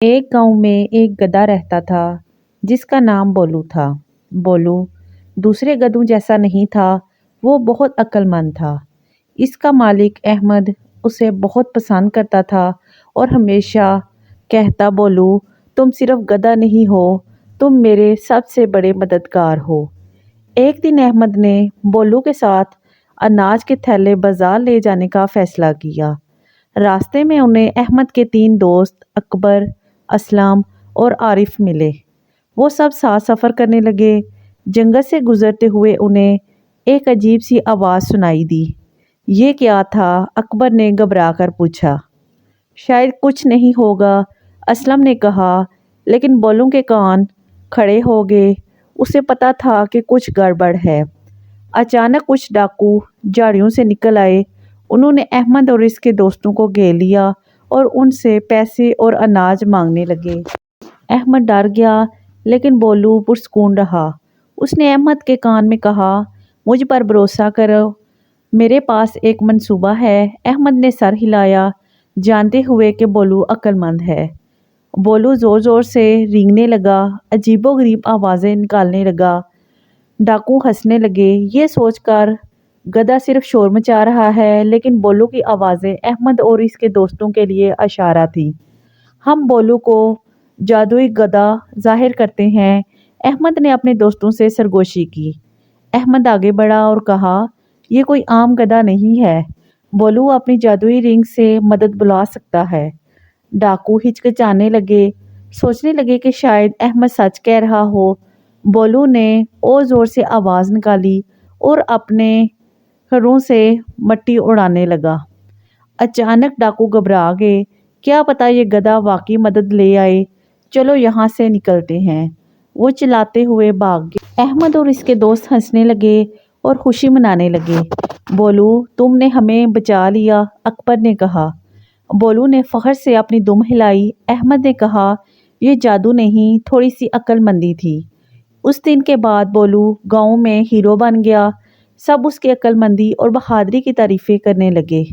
ایک گاؤں میں ایک گدھا رہتا تھا جس کا نام بولو تھا۔ بولو دوسرے گدھوں جیسا نہیں تھا، وہ بہت عقل مند تھا۔ اس کا مالک احمد اسے بہت پسند کرتا تھا اور ہمیشہ کہتا، بولو تم صرف گدھا نہیں ہو، تم میرے سب سے بڑے مددگار ہو۔ ایک دن احمد نے بولو کے ساتھ اناج کے تھیلے بازار لے جانے کا فیصلہ کیا۔ راستے میں انہیں احمد کے 3 دوست اکبر، اسلم اور عارف ملے۔ وہ سب ساتھ سفر کرنے لگے۔ جنگل سے گزرتے ہوئے انہیں ایک عجیب سی آواز سنائی دی۔ یہ کیا تھا؟ اکبر نے گھبرا کر پوچھا۔ شاید کچھ نہیں ہوگا، اسلم نے کہا، لیکن بولو کے کان کھڑے ہو گئے۔ اسے پتا تھا کہ کچھ گڑبڑ ہے۔ اچانک کچھ ڈاکو جھاڑیوں سے نکل آئے۔ انہوں نے احمد اور اس کے دوستوں کو گھیر لیا اور ان سے پیسے اور اناج مانگنے لگے۔ احمد ڈر گیا لیکن بولو پرسکون رہا۔ اس نے احمد کے کان میں کہا، مجھ پر بھروسہ کرو، میرے پاس ایک منصوبہ ہے۔ احمد نے سر ہلایا، جانتے ہوئے کہ بولو عقل مند ہے۔ بولو زور زور سے رینگنے لگا، عجیب و غریب آوازیں نکالنے لگا۔ ڈاکو ہنسنے لگے، یہ سوچ کر گدھا صرف شور مچا رہا ہے، لیکن بولو کی آوازیں احمد اور اس کے دوستوں کے لیے اشارہ تھی۔ ہم بولو کو جادوئی گدھا ظاہر کرتے ہیں۔ احمد نے اپنے دوستوں سے سرگوشی کی۔ احمد آگے بڑھا اور کہا، یہ کوئی عام گدھا نہیں ہے، بولو اپنی جادوئی رنگ سے مدد بلا سکتا ہے۔ ڈاکو ہچکچانے لگے، سوچنے لگے کہ شاید احمد سچ کہہ رہا ہو۔ بولو نے اور زور سے آواز نکالی اور اپنے پروں سے مٹی اڑانے لگا۔ اچانک ڈاکو گھبرا گئے، کیا پتا یہ گدھا واقعی مدد لے آئے، چلو یہاں سے نکلتے ہیں۔ وہ چلاتے ہوئے بھاگ گئے۔ احمد اور اس کے دوست ہنسنے لگے اور خوشی منانے لگے۔ بولو تم نے ہمیں بچا لیا، اکبر نے کہا۔ بولو نے فخر سے اپنی دم ہلائی۔ احمد نے کہا، یہ جادو نہیں، تھوڑی سی عقل مندی تھی۔ اس دن کے بعد بولو گاؤں میں ہیرو بن گیا۔ سب اس کی عقل مندی اور بہادری کی تعریفیں کرنے لگے۔